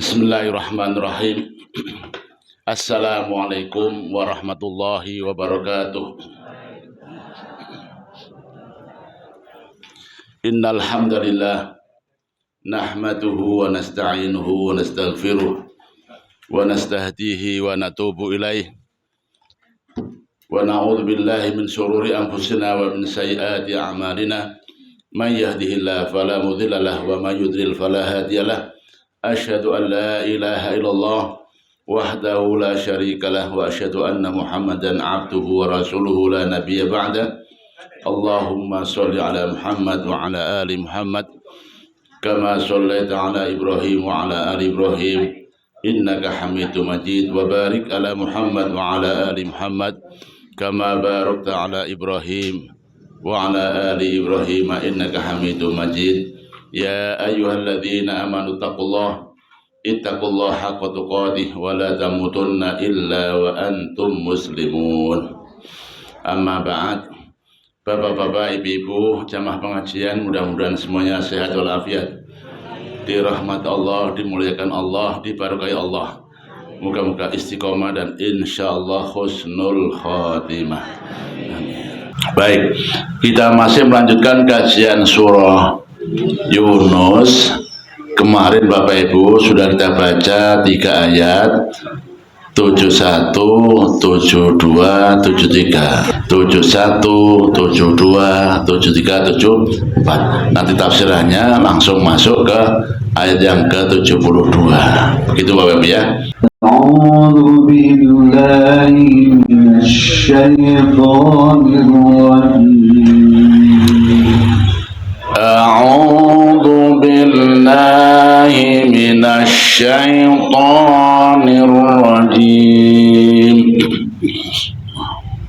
Bismillahirrahmanirrahim. Assalamualaikum warahmatullahi wabarakatuh. Innal hamdalillah nahmaduhu wa nasta'inuhu wa nastaghfiruh wa nastahdihi wa natubu ilaih wa na'udzu billahi min shururi anfusina wa min sayyiati a'malina may yahdihillahu fala mudilla lahu wa may yudlil fala hadiyalah. Asyhadu an la ilaha illallah wahdahu la syarika lah wa asyhadu anna Muhammadan abduhu wa rasuluhu la nabiyya ba'da. Allahumma sholli ala Muhammad wa ala ali Muhammad kama shallaita ala Ibrahim wa ala ali Ibrahim innaka Hamidum Majid, wa barik ala Muhammad wa ala ali Muhammad kama barakta ala Ibrahim wa ala ali Ibrahim innaka Hamidum Majid. Ya ayyuhalladzina amanu ittaqullaha haqqa tuqatih wa la tamutunna illa wa antum muslimun. Amma ba'd. Bapak-bapak, ibu-ibu, jamaah pengajian, mudah-mudahan semuanya sehat walafiat, dirahmati Allah, dimuliakan Allah, diberkahi Allah. Moga-moga istiqomah dan insyaallah husnul khatimah. Amin. Baik, kita masih melanjutkan kajian surah Yunus. Kemarin Bapak Ibu sudah kita baca 3 ayat 71, 72, 73, 71, 72, 73, 74. Nanti tafsirannya langsung masuk ke ayat yang ke-72. Begitu Bapak Ibu ya. A'udzu billahi minasyaitonir rajim. A'udzu billahi minasyaitonir rajim.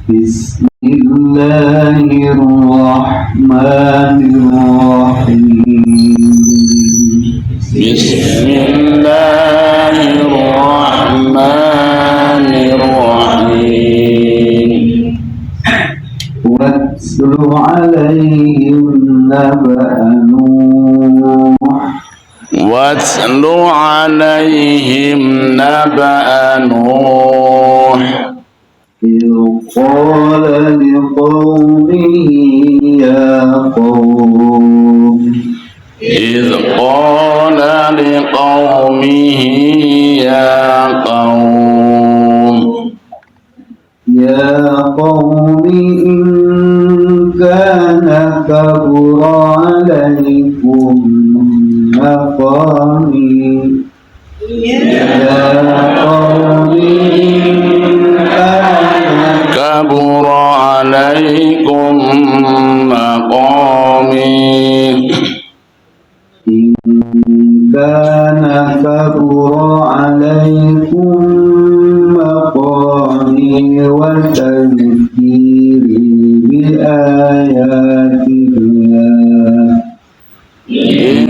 Bismillahirrahmanirrahim. Bismillahirrahmanirrahim. Watlu 'alaihim naba'a Nuh. Watlu 'alaihim naba'a Nuh. إذ قال لقومه يا قوم إذ قال لقومه يا قوم إن كان كبر عليكم مقامي كبر عليكم مقامي إن كان كبر عليكم مقامي وتذكيري بآيات الله إن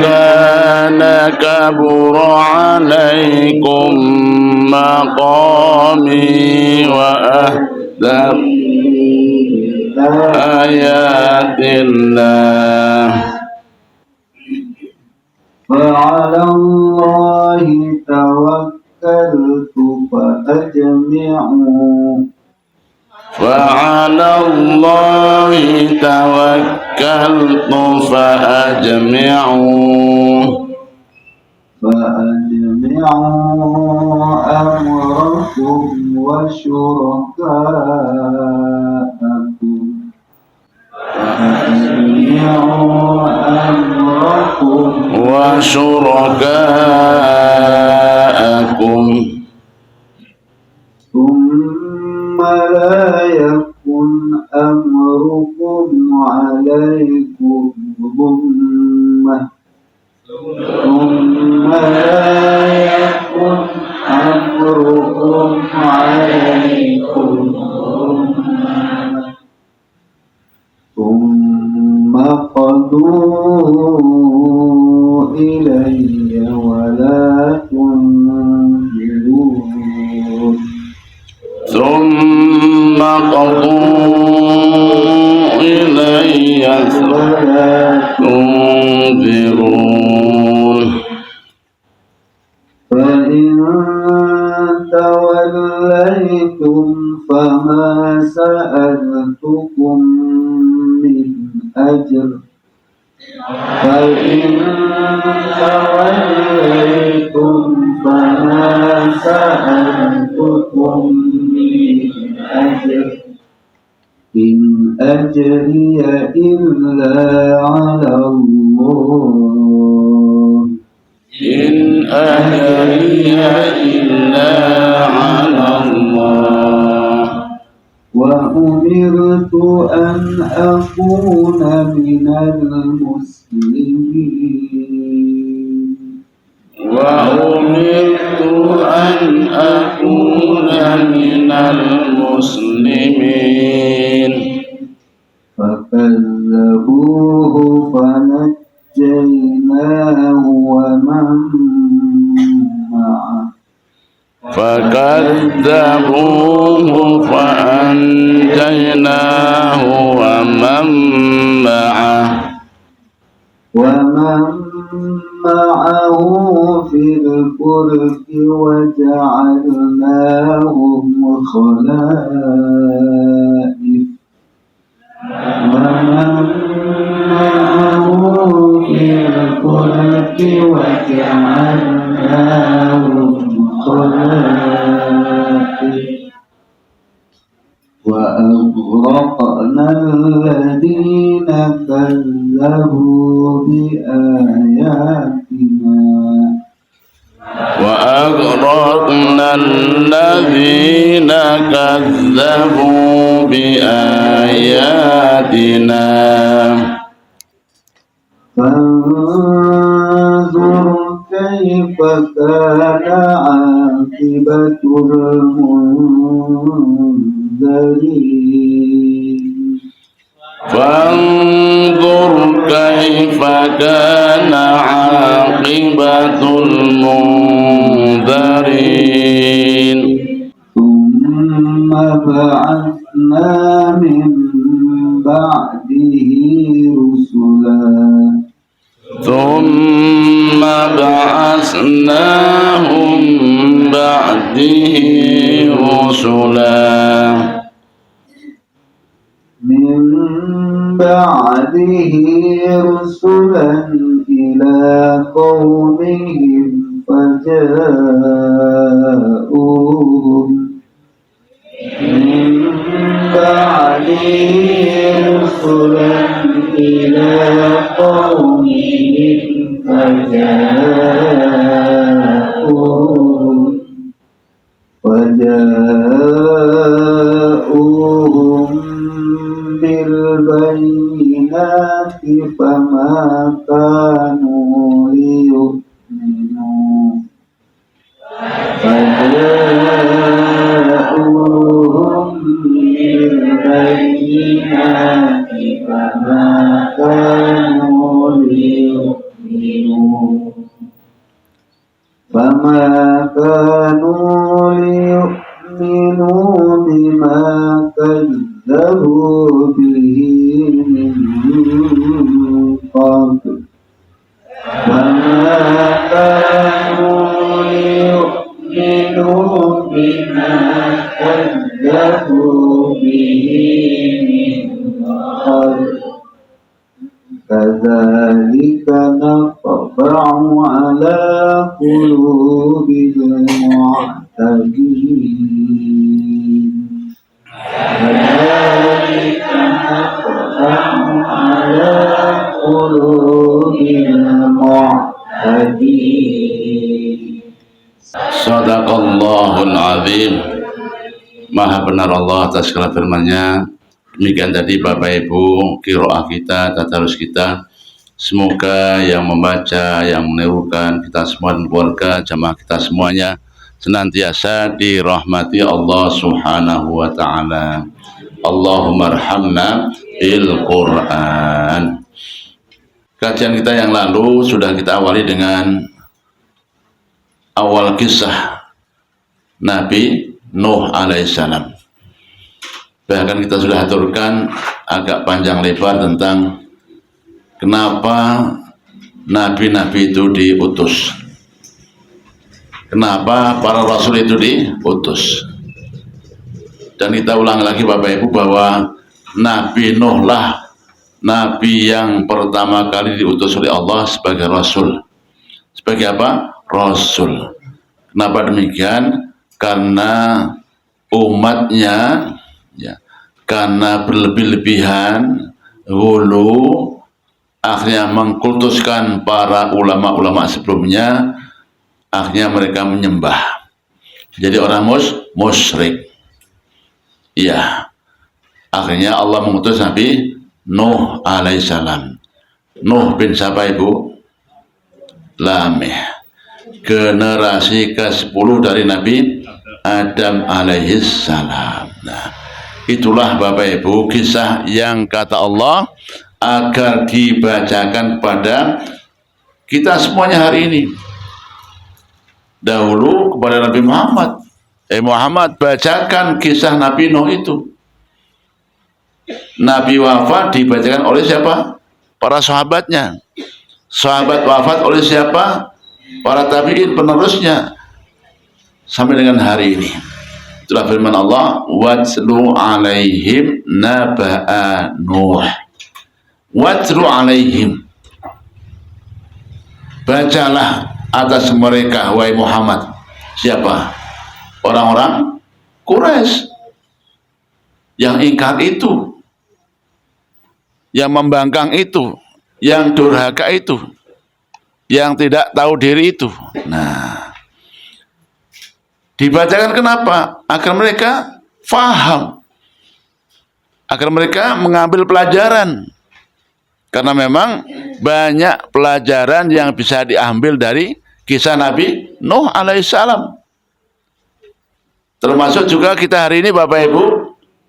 كان كبر عليكم مقامي وأهدف آيات الله فعلى الله توكلت فأجمعوا أمركم وشركاءكم ثم لا يكن أمركم عليكم غمة ثم قضوا إلي ولا تنظرون ثم قضوا إلي ولا تنظرون فإن توليتم فما سألتكم من أجر فإن توليتم فما سألتكم من أجر إن أجري إلا على الله إن أجري إلا على الله وأمرت أن أكون من المسلمين وأمرت أن أكون من المسلمين فكذبوه فنجيناه ومن معه فكذبوه فأنجيناه ومن معه في الفلك وجعلناهم خلائف ومن معه في الفلك وجعلناهم خلائف وأغرقنا الذين كذبوا بآياتنا وأغرقنا الذين كذبوا بآياتنا فانظر كيف كان عاقبة المنذرين فانظر كيف كان عاقبة المنذرين ثم بعثنا من بعده رسلا ثم بعثناهم بعده رسلا من بعده رسلا إلى قومهم فجاءوهم من بعده رسلا إلى قومهم فجاءوهم بالبينات فما كانوا ليؤمنوا فجاءوهم بالبينات فما كانوا ليؤمنوا بما كذبوا به من قبل وما كانوا ليؤمنوا بما كذبوا به من قبل كذلك نطبع على قلوب المعتدين كذلك نطبع على قلوب المعتدين. Sadaqallahul azim. Maha benar Allah atas segala firman-Nya. Demikian tadi Bapak Ibu qiraah kita, tadarus kita. Semoga yang membaca, yang menirukan kita semua dan keluarga jamaah kita semuanya senantiasa dirahmati Allah Subhanahu wa taala. Allahumma arhamna bil Quran. Kajian kita yang lalu sudah kita awali dengan awal kisah Nabi Nuh alaihissalam. Bahkan kita sudah aturkan agak panjang lebar tentang kenapa nabi-nabi itu diutus. kenapa para rasul itu diutus. Dan kita ulang lagi Bapak Ibu bahwa Nabi Nuh lah Nabi yang pertama kali diutus oleh Allah sebagai rasul. Sebagai apa? Rasul. Kenapa demikian? Karena umatnya ya, karena berlebih-lebihan hulu akhirnya mengkultuskan para ulama-ulama sebelumnya, akhirnya mereka menyembah. Jadi orang musyrik. Iya. Akhirnya Allah mengutus Nabi Nuh alaihissalam. Nuh bin siapa Ibu? Lameh. Generasi ke-10 dari Nabi Adam alaihissalam. Nah, itulah Bapak Ibu kisah yang kata Allah agar dibacakan kepada kita semuanya hari ini. Dahulu kepada Nabi Muhammad. Muhammad, bacakan kisah Nabi Nuh itu. Nabi wafat dibacakan oleh siapa? Para sahabatnya. Sahabat wafat oleh siapa? Para tabi'in penerusnya. Sampai dengan hari ini. Itulah firman Allah, watlu alaihim naba'a Nuh. Watlu alaihim. Bacalah atas mereka, wahai Muhammad. Siapa? Orang-orang Quraisy yang ingkar itu, yang membangkang itu, yang durhaka itu, yang tidak tahu diri itu. Nah, dibacakan kenapa? Agar mereka faham, agar mereka mengambil pelajaran. Karena memang banyak pelajaran yang bisa diambil dari kisah Nabi Nuh alaihissalam. Termasuk juga kita hari ini Bapak Ibu,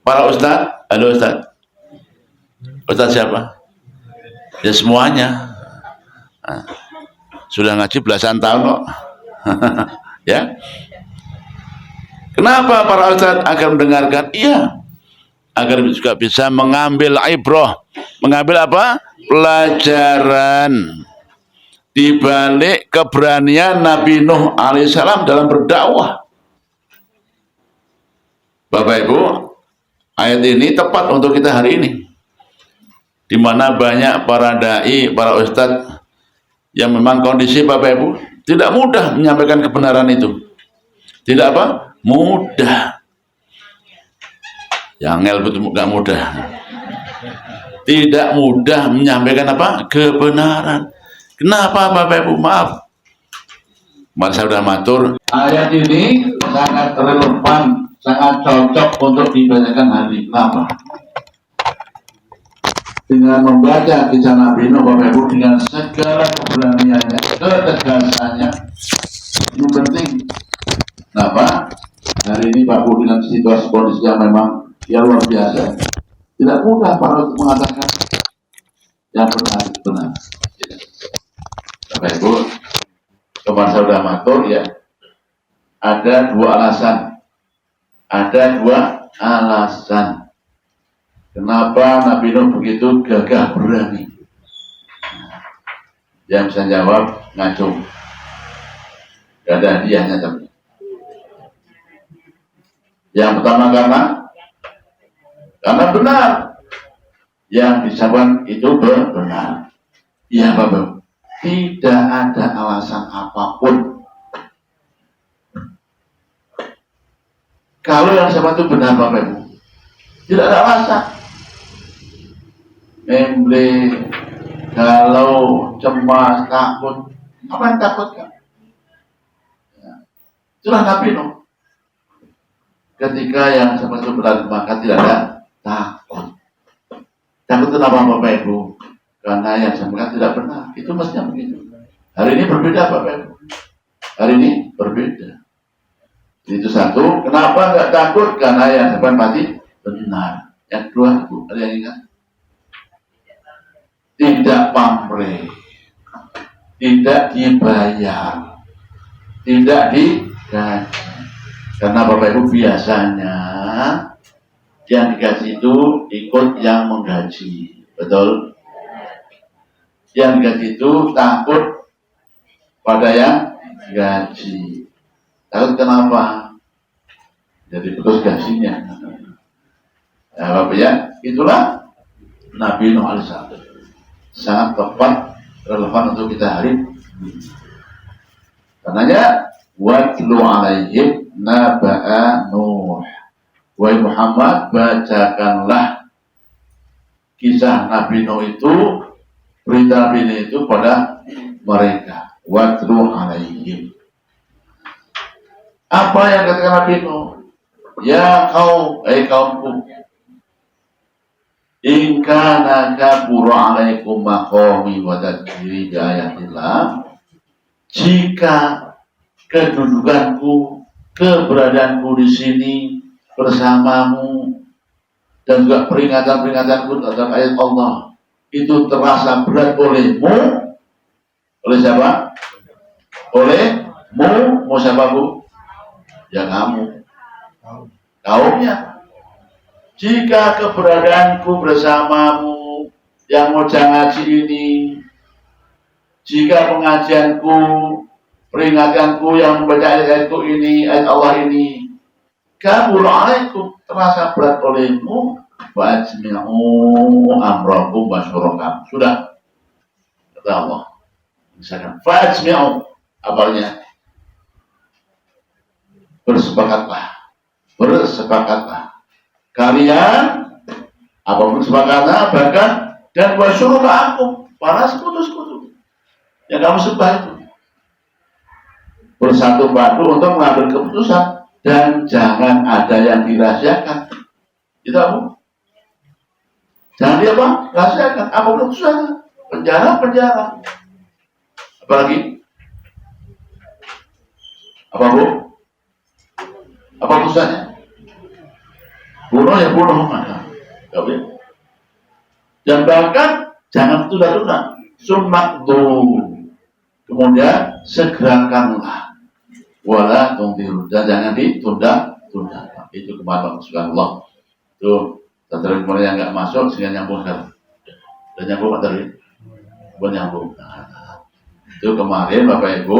para ustadz. Halo ustadz. Ustadz siapa? Ya semuanya. Nah, sudah ngaji belasan tahun kok. Ya. Kenapa para ustadz agar mendengarkan? Iya. Agar juga bisa mengambil ibrah. Mengambil apa? Pelajaran di balik keberanian Nabi Nuh alaihissalam dalam berdakwah. Bapak Ibu, ayat ini tepat untuk kita hari ini, di mana banyak para dai, para ustadz yang memang kondisi Bapak Ibu tidak mudah menyampaikan kebenaran itu. Tidak apa? Mudah. Yang itu nggak mudah. Tidak mudah menyampaikan apa? Kebenaran. Kenapa Bapak Ibu? Maaf. Mari saya sudah matur. Ayat ini sangat relevan, sangat cocok untuk dibacakan hari. Kenapa? Dengan membaca kisah Nabi Nuh, Bapak Ibu, dengan segala keberaniannya, ketegasannya, ini penting. Kenapa? Hari ini Bapak Ibu dengan situasi kondisi yang memang ya luar biasa. Tidak mudah para untuk mengatakan yang benar. Bapak Ibu, kemarin saya sudah matur ya. Ada dua alasan. Kenapa Nabi Nuh begitu gagah berani? Yang bisa jawab ngacung. Gak ada hadiahnya tapi. Yang pertama karena benar. Yang disebut itu benar. Iya Bapak. Tidak ada alasan apapun. Kalau yang disebut itu benar Bapak Ibu. Tidak ada alasan. Kalau cemas, takut, apa yang takutkan? Ya. Itulah Nabi Nuh. Ketika yang seperti itu benar, maka tidak ada takut. Takut kenapa Bapak Ibu? Karena yang sebenarnya tidak benar. Itu mestinya begitu. Hari ini berbeda Bapak Ibu. Hari ini berbeda. Itu satu. Kenapa nggak takut? Karena yang sebenarnya benar. Yang kedua, Ibu, ada yang ingat? Tidak pamrih, tidak dibayar, tidak digaji. Karena Bapak Ibu biasanya yang digaji itu ikut yang menggaji, betul? Yang digaji itu takut pada yang gaji. Takut kenapa? Jadi putus gasinya. Ya, Bapak ya, itulah Nabi Nuh alaihissalam. Sangat tepat, relevan untuk kita hari ini. Karenanya, watlu alaihim naba'a Nuh. Wahai Muhammad, bacakanlah kisah Nabi Nuh itu, berita Nabi Nuh itu pada mereka. Watlu alaihim. Apa yang katakan Nabi Nuh? Ya kaumku, in kana kabura alaikum maqami wa tadbiri bi ayatillah. Jika kedudukanku, keberadaanku di sini bersamamu dan juga peringatan-peringatanku terhadap ayat Allah itu terasa berat olehmu, oleh siapa? Olehmu, mau siapa bu? Ya kamu, kaumnya. Jika keberadaanku bersamamu yang mau ngaji ini, jika pengajianku, peringatanku yang membaca ayat-ayatku ini, ayat Allah ini, kabul alaikum, terasa berat olehmu, fajmi'u amrakum wa syurakam. Sudah, kata Allah. Misalkan, fajmi'u, apalnya? Bersepakatlah. Kalian, apapun sepakatnya, bahkan, dan wa syurakakum, para sekutu-sekutu yang kamu sembah itu, bersatu padu untuk mengambil keputusan dan jangan ada yang dirahasiakan. Itu apa? Jangan dia apa? Rahasiakan. Apa keputusannya? Penjara. Apalagi? Apa bu? Apa keputusannya? Bunuh ya bunuh. Gak boleh. Dan bahkan jangan tunda-tunda. Sumakdu. Kemudian segerakanlah, wala tungtiru, dan jangan ditunda-tunda. Itu kemana kesukaan Allah. Itu tadi kemudian yang nggak masuk sehingga nyambung kan? Dan nyambung tadi, nyambung. Nah, itu kemarin Bapak Ibu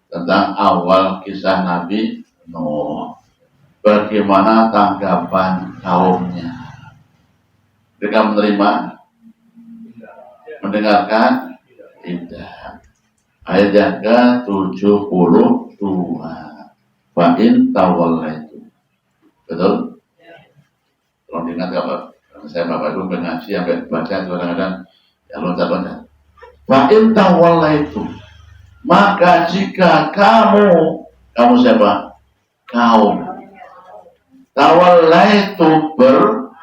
tentang awal kisah Nabi Nuh. Bagaimana tanggapan kaumnya? Mereka menerima, mendengarkan, tidak. Ayat yang ke-72. Fa'in tawallaitu. Betul? Kalau diingat apa? Saya Bapak Ibu mengaji sampai baca kadang-kadang ya loncat-loncat. Fa'in tawallaitu. Maka jika kamu siapa? Kaum. Tawallaitu berpaling.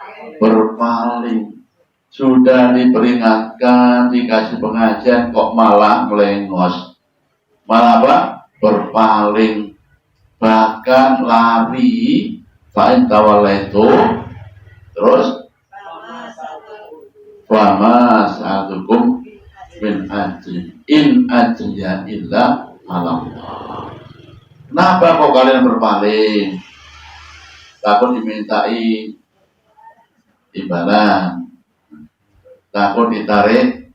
Sudah diperingatkan, dikasih pengajian, kok malah melengos. Malah apa? Berpaling. Bahkan lari. Fa'in tawallaitu. Terus? Fama sa'atukum min ajri. In ajriya illa Allah. Kenapa kok kalian berpaling? Takut dimintai imbalan. Takut ditarik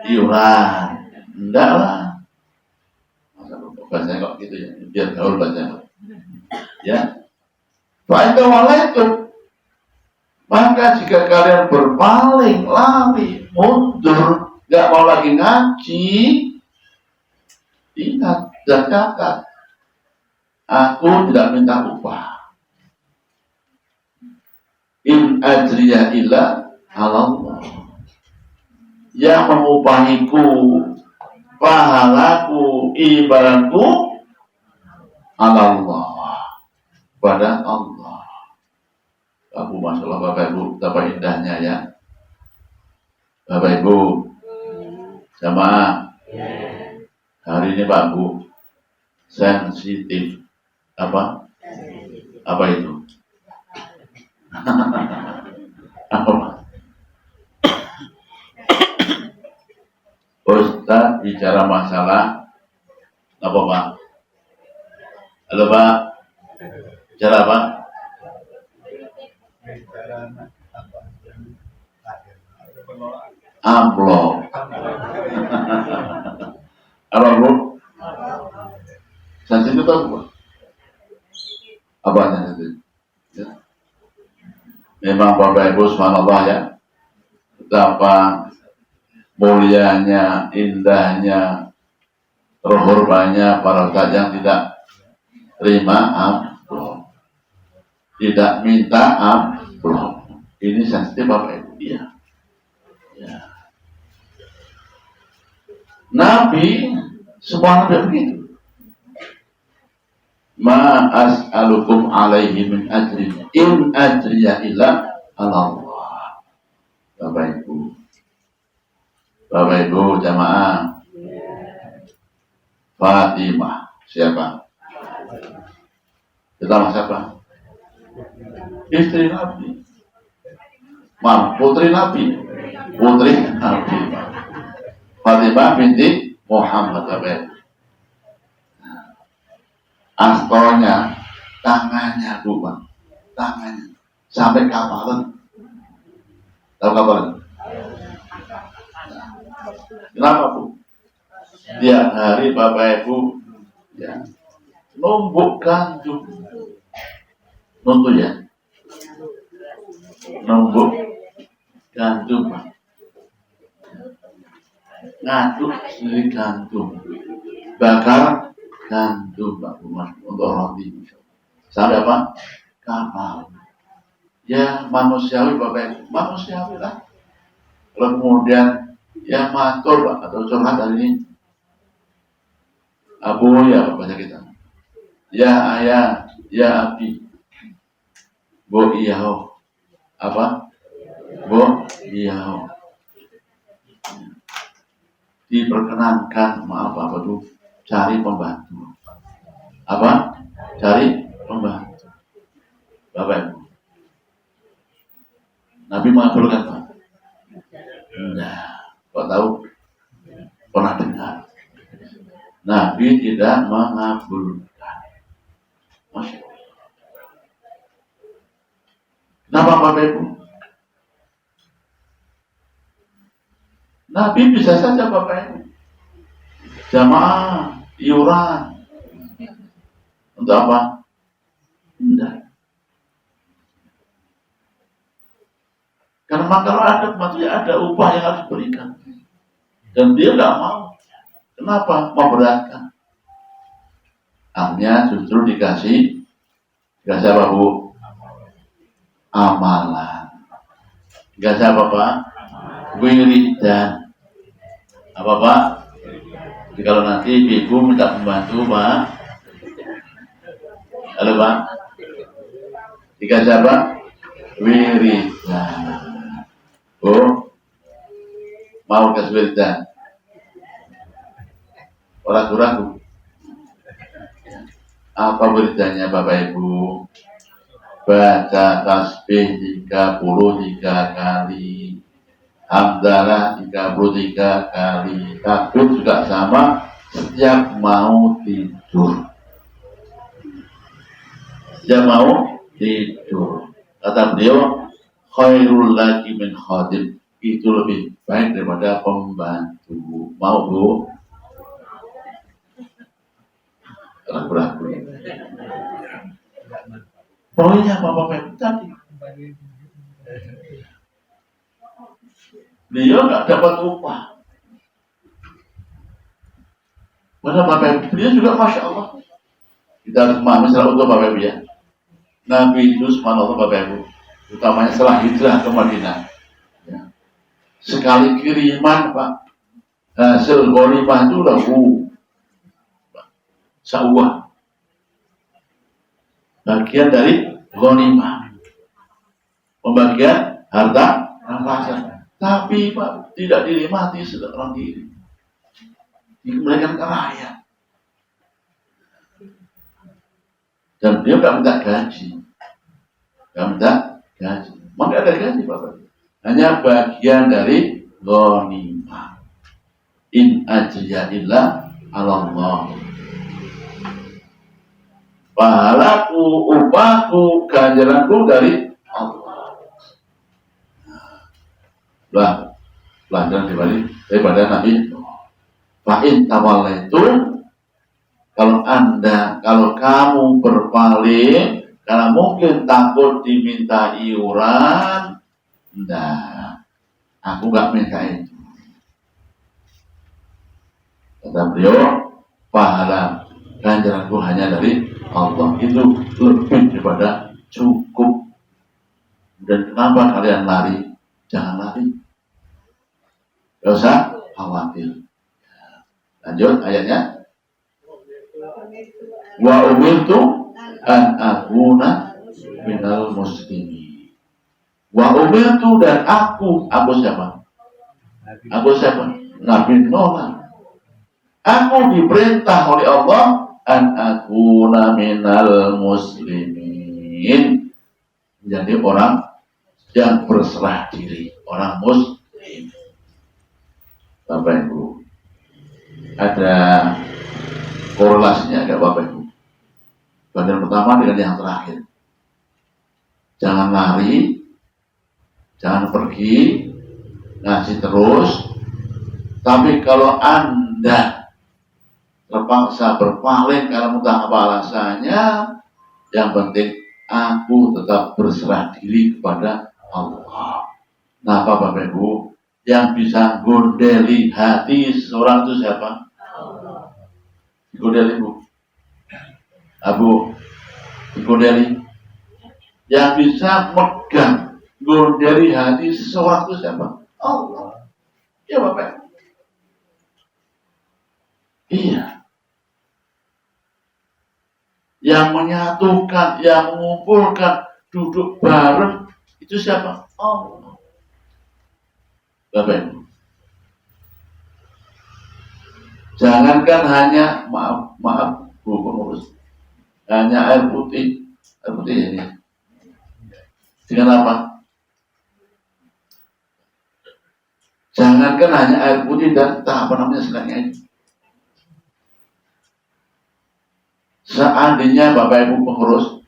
iuran. Enggak lah. Bahasanya kok gitu ya. Biar gaul bahasanya. Ya. Fa'idawala itu. Maka jika kalian berpaling, lari, mundur, gak mau lagi ngaji, ingat dan catat. Aku tidak minta upah. In ajriya illa Allah. Yang mengupahiku, pahalaku, ibaratku Allah, pada Allah. Abu masalah Bapak Ibu, betapa indahnya ya. Bapak Ibu, sama hari ini Pak Bu, sensitif. Apa itu? Apa? Ustaz bicara masalah apa Pak? Halo Pak, bicara apa? Amplop. Apa Bu? Sensitif apa? Apanya itu? Ya. Memang Bapak Ibu subhanallah ya, betapa mulianya, indahnya, terhormatnya para ustadz yang tidak terima amplop, tidak minta amplop. Ini sensitif Bapak Ibu. Iya. Ya. Nabi semua nabi begitu. Ma as'alukum alaihi min ajrin in ajriya illa ala Allah. Bapak Ibu jamaah, Fatimah siapa? Kita siapa? Istri Nabi. Putri Nabi. Fatimah binti Muhammad. Bapak Ibu. Astonya, tangannya Bu, Bang. Tangannya sampai kapalan. Tahu kapalan? Kenapa Bu? Tiap hari Bapak Ibu ya, numbuk gantung. Nuntut ya? Numbuk gantung Bang. Ngaduk sendiri gantung. Bakar gantung Pak Umar untuk roti. Sampai apa? Kapal. Ya manusiawi Bapak Ibu, manusiawi lah. Kalau kemudian ya matur Pak atau curhat hari ini, Abu ya baca kita. Ya ayah, ya abi, bo iyaho, apa? Bo iyaho. Diperkenankan maaf apa tuh? Cari pembantu. Apa? Cari pembantu. Bapak Ibu. Nabi mengabulkan Pak? Nah, kok tahu? Pernah dengar? Nabi tidak mengabulkan. Masya Allah. Kenapa Bapak Ibu? Nabi bisa saja Bapak Ibu jamaah iuran untuk apa? Tidak. Karena kalau ada kematian ada upah yang harus diberikan, dan dia tidak mau. Kenapa? Memberatkan. Akhirnya justru dikasih apa Bu? Amalan. Dikasih apa Pak? Wiridan. Apa Pak? Jadi kalau nanti ibu minta pembantu Pak, halo Pak, dikasih apa? Wiridan. Oh, mau kasih wiridan? Ragu-ragu. Apa wiridannya Bapak Ibu? Baca tasbih 33 kali, hamdalah 33 kali, takbir juga sama setiap mau tidur. Setiap mau tidur. Kata beliau, khairul laki min khadim. Itu lebih baik daripada pembantu. Mau Bu? Ragu-ragu. Pokoknya Bapak tadi. Beliau nggak dapat upah. Masa Bapak Ibu, beliau juga Masya Allah. Kita harus memahami secara utuh Bapak Ibu ya. Nabi itu subhanallah Bapak Ibu, utamanya setelah hijrah ke Madinah. Ya. Sekali kiriman Pak, hasil ghanimah itu lagu sa'uah. Bagian dari ghanimah. Pembagian harta rampasan. Tapi Pak, tidak dinikmati seorang diri. Dikembalikan ke rakyat. Dan dia tidak minta gaji. Tidak minta gaji. Maka ada gaji Bapak. Hanya bagian dari ghanimah. In ajriya illa ala Allah. Pahalaku, upahku, ganjaranku dari Allah. Pelajaran dibalik daripada Nabi. Fa'in tawallaitu, kalau kamu berpaling, Karena mungkin takut diminta iuran. Nah, aku nggak minta itu. Kata beliau, pahala ganjaranku hanya dari Allah. Itu lebih daripada cukup. Dan kenapa kalian lari? Jangan lari. Gak usah khawatir. Lanjut ayatnya. Wa umirtu an akuna minal muslimin. Wa umirtu dan aku siapa? Aku siapa? Nabi Nuh. Aku diperintah oleh Allah an akuna minal muslimin. Menjadi orang yang berserah diri, orang muslim. Bapak Ibu, ada korelasinya enggak Bapak Ibu? Bagian pertama dengan yang terakhir. Jangan lari, jangan pergi, ngaji terus. Tapi kalau Anda terpaksa berpaling karena entah apa alasannya, yang penting aku tetap berserah diri kepada Allah. Nah, Bapak Ibu, yang bisa gondeli hati seseorang itu siapa? Gondeli Bu. Abu, gondeli. Yang bisa megang gondeli hati seseorang itu siapa? Allah. Ya Bapak. Iya. Yang menyatukan, yang mengumpulkan, duduk bareng itu siapa? Allah. Bapak Ibu. Jangankan hanya maaf Bu pengurus, hanya air putih ini. Dengan apa? Jangankan hanya air putih dan apa namanya sekarang itu. Seandainya Bapak Ibu pengurus,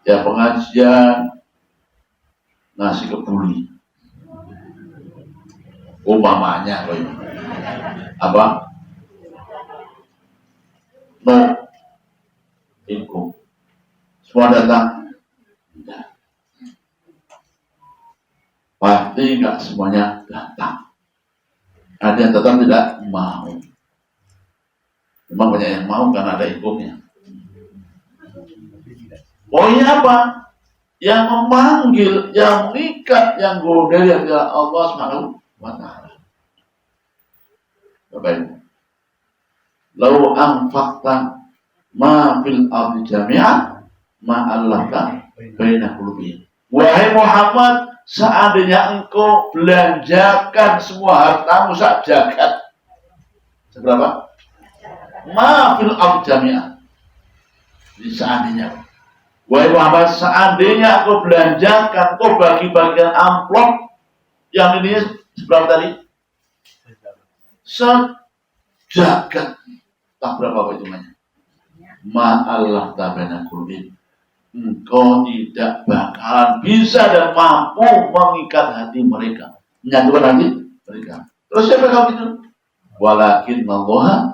ya pengajian nasi kebuli, umpamanya apa? No, income. Semua datang. Tidak. Pasti nggak semuanya datang. Ada yang datang tidak mau. Memang banyak yang mau karena ada income-nya. Pokoknya apa? Yang memanggil, yang mengikat, yang godel adalah Allah Subhanahu wa Ta'ala. Bapak Ibu. Lau anfaqta ma fil ardi jami'an ma allafta baina qulubihim. Wahai Muhammad, seandainya engkau belanjakan semua hartamu sak jagat. Seberapa? Ma fil ardi jami'an. Jadi seandainya. Wahai Muhammad, seandainya engkau belanjakan, engkau bagi-bagian amplop yang ini seberapa tadi? Sejagat. Tak berapa hitungannya? Ma'allah tabana kulin. Engkau tidak bakalan bisa dan mampu mengikat hati mereka, menyatukan hati mereka. Terus siapa kau itu? Walakin Allah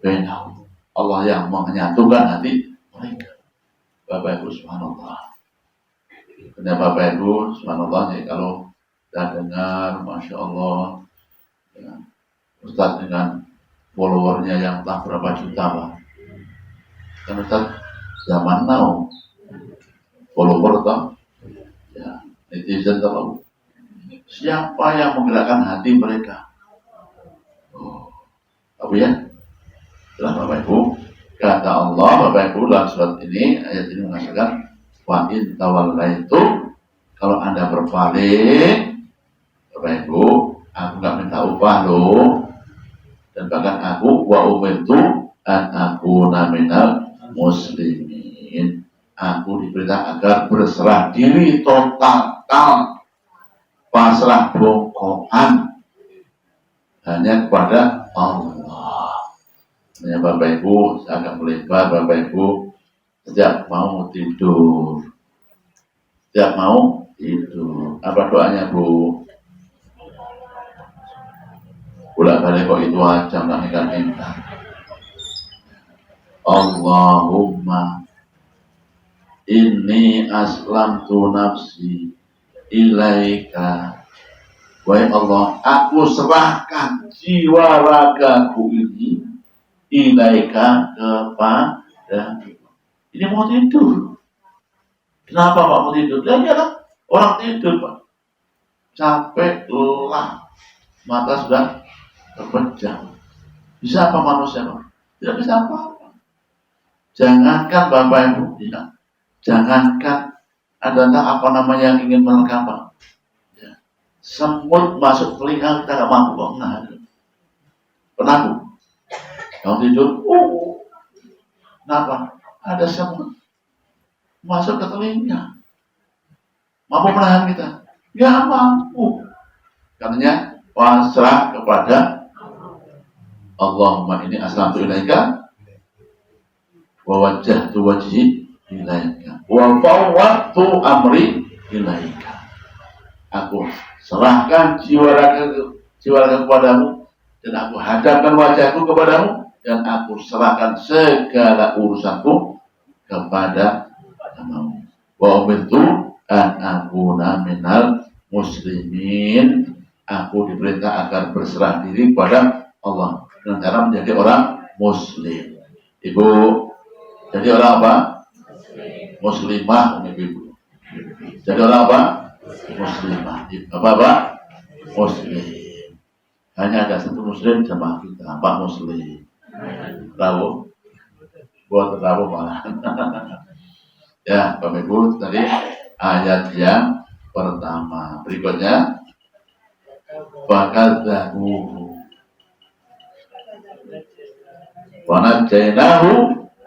bainahum. Allah yang menyatukan hati mereka. Bapak Ibu subhanallah. Benar Bapak Ibu subhanallah. Jadi kalau kita dengar, masya Allah, ya, Ustaz dengan followernya yang tak berapa juta Pak. Kan Ustaz zaman now follower toh, ya, netizen tahu. Siapa yang menggerakkan hati mereka? Oh, apa ya? Itulah Bapak Ibu. Kata Allah Bapak Ibu dalam surat ini, ayat ini mengatakan wa in tawallaitum, kalau Anda berpaling Bapak Ibu, aku nggak minta upah loh. Dan bahkan aku wa umirtu an akuna minal muslimin. Aku diperintah agar berserah diri total, pasrah bongkokan hanya kepada Allah. Hanya Bapak Ibu, saya akan melebar Bapak Ibu. Setiap mau tidur, apa doanya Bu? Bolak balik kok itu aja nggak minta. Allahumma Inni aslamtu nafsi ilaika. Wahai Allah, aku serahkan jiwa ragaku ini ilaika kepada. Ini mau tidur. Kenapa Pak mau tidur? Lihat orang tidur Pak. Capek, lelah, mata sudah terpejam. Bisa apa manusia Pak? Tidak bisa apa-apa. Jangankan Bapak Ibu, tidak. Jangankan adalah apa namanya yang ingin merekam Pak. Ya. Semut masuk telinga kita nggak mampu kok. Nah, pernah Bu? Kalau tidur, kenapa? Ada semut masuk ke telinga. Mampu menahan kita? Ya mampu. Karena pasrah kepada Allahumma ini aslamtu ilaika wa wajjahtu wajhi ilaika wa fawwadtu amri ilaika. Aku serahkan jiwa raga kepadamu dan aku hadapkan wajahku kepadamu dan aku serahkan segala urusanku kepadamu. Wa umirtu an akuna minal muslimin. Aku diperintah agar berserah diri kepada Allah dengan cara menjadi orang muslim. Ibu jadi orang apa? Muslimah, ibu. Jadi orang apa? Muslimah. Bapak muslim. Hanya ada satu muslim sama kita, Pak Muslim. Tahu? Buat tahu malah. Ya, Bapak Ibu, tadi ayat yang pertama. Berikutnya fakadzabuhu wa najjaynahu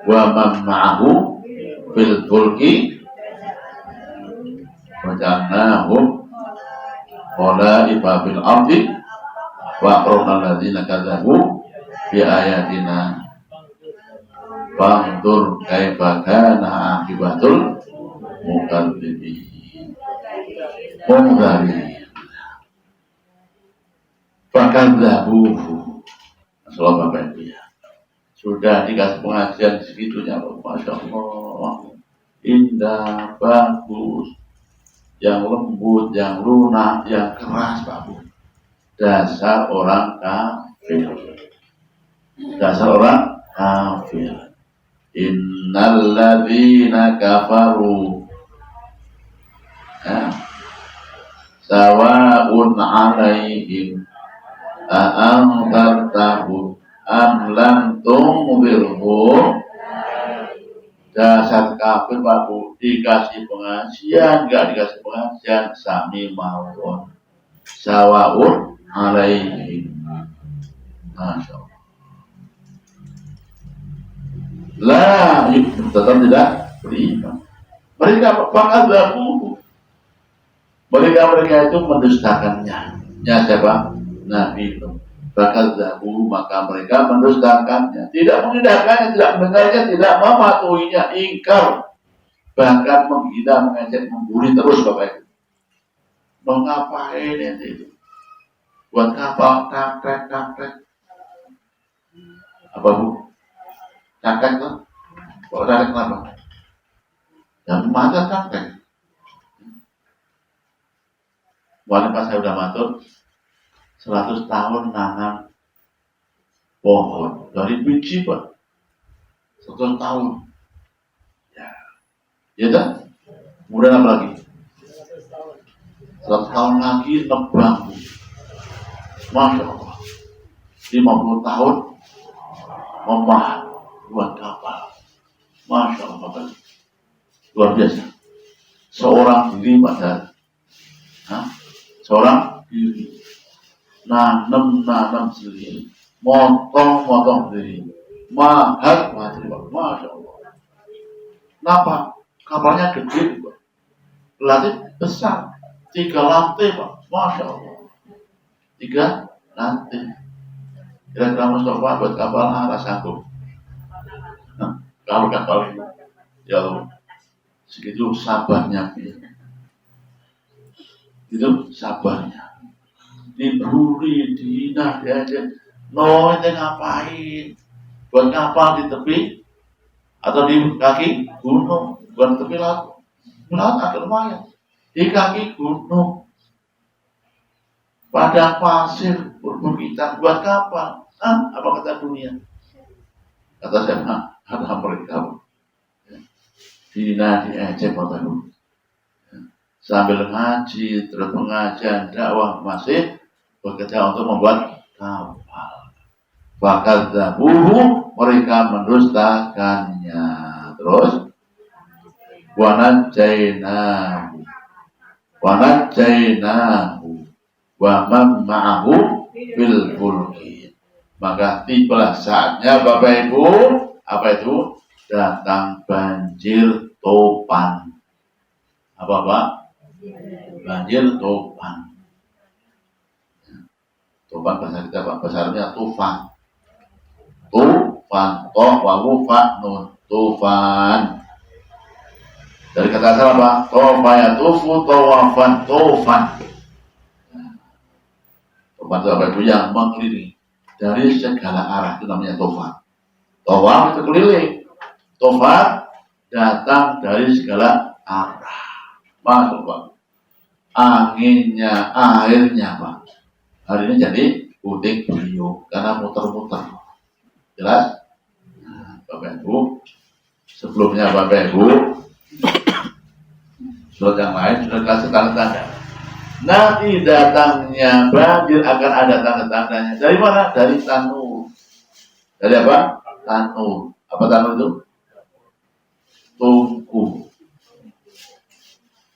wa man ma'ahu fil fulki wa ja'alnahum khala'ifa fil ardi wa aqrarna alladziina kadzabu bi ayatina fanzur kaifa kana akibatul mukadzibin. Fakadzabuhu. Masalah Bapak Ibu ya. Sudah dikasih pengajian segitunya, Masya Allah. Indah, bagus, yang lembut, yang lunak, yang keras, Pak Bu. Dasar orang kafir. Dasar orang kafir. Innalladzina kafaru sawa'un 'alaihim a'anzartahum am lam tunzirhum. Dasar kafir Pak Bu, dikasih pengajian enggak dikasih pengajian sami mawon. Sawa'un 'alaihim. Masya Allah. Lah, tetap tidak beriman. Mereka fakadzabuhu. Mereka itu mendustakannya. Ya siapa? Nabi itu. Fakadzabuhu, maka mereka mendustakannya. Tidak mengindahkannya, tidak mendengarnya, tidak mematuhinya, ingkar. Bahkan menghina, mengejek, membuli terus Bapak Ibu. Mau ngapain itu? Buat kapal, kampret. Apa Bu? Kakek tuh, kok tarik kenapa? Ya makan kakek. Waktu pas saya udah matur 100 tahun nanam pohon dari biji Pak. 100 tahun. Ya kan? Kemudian apa lagi? 100 tahun lagi nebang. Masya Allah. 50 tahun memahat buat kapal. Masya Allah Bapak. Luar biasa. Seorang diri pada seorang diri nanam sendiri, motong sendiri, mahat mati Pak. Masya Allah. Kenapa? Kapalnya gede Pak. Berarti besar. 3 lantai Pak. Masya Allah. 3 lantai. Kira-kira Mustafa buat kapal arah sanggup. Kalau kapal itu, ya Allah, segitu sabarnya, itu sabarnya. Diburi, dihina, diajak, no itu ngapain? Buat kapal di tepi atau di kaki gunung? bukan tepi laut. Laut agak lumayan. Di kaki gunung, padang pasir, perbukitan, buat kapal. Apa kata dunia? Kata siapa? Kata mereka. Dina diejek Bapak Ibu. Sambil ngaji, terus pengajian, dakwah masih bekerja untuk membuat kapal. Bahkan zabuhu, mereka mendustakannya. Terus wanajjainahu wa man ma'ahu fil fulki. Maka tibalah saatnya Bapak Ibu, apa itu? Datang banjir topan. Apa Pak? Banjir topan. Topan bahasa kita Pak, bahasa Arabnya tufan. Tufan, toh wawu fa nun, tufan. Dari kata asal apa? Tofa ya tufu, tawafan, tufan. Tufan itu apa itu? Yang mengelilingi dari segala arah, itu namanya tufan. Tawaf itu keliling. Tufan datang dari segala arah. Masuk Pak. Anginnya, airnya Pak. Hari ini jadi puting beliung karena muter-muter. Jelas? Nah, Bapak Ibu, sebelumnya Bapak Ibu, surat yang lain sudah kasih tanda-tanda. Nanti datangnya banjir akan ada tanda-tandanya. Dari mana? Dari tanur. Dari apa? Tanur. Apa tanur itu? Tungku.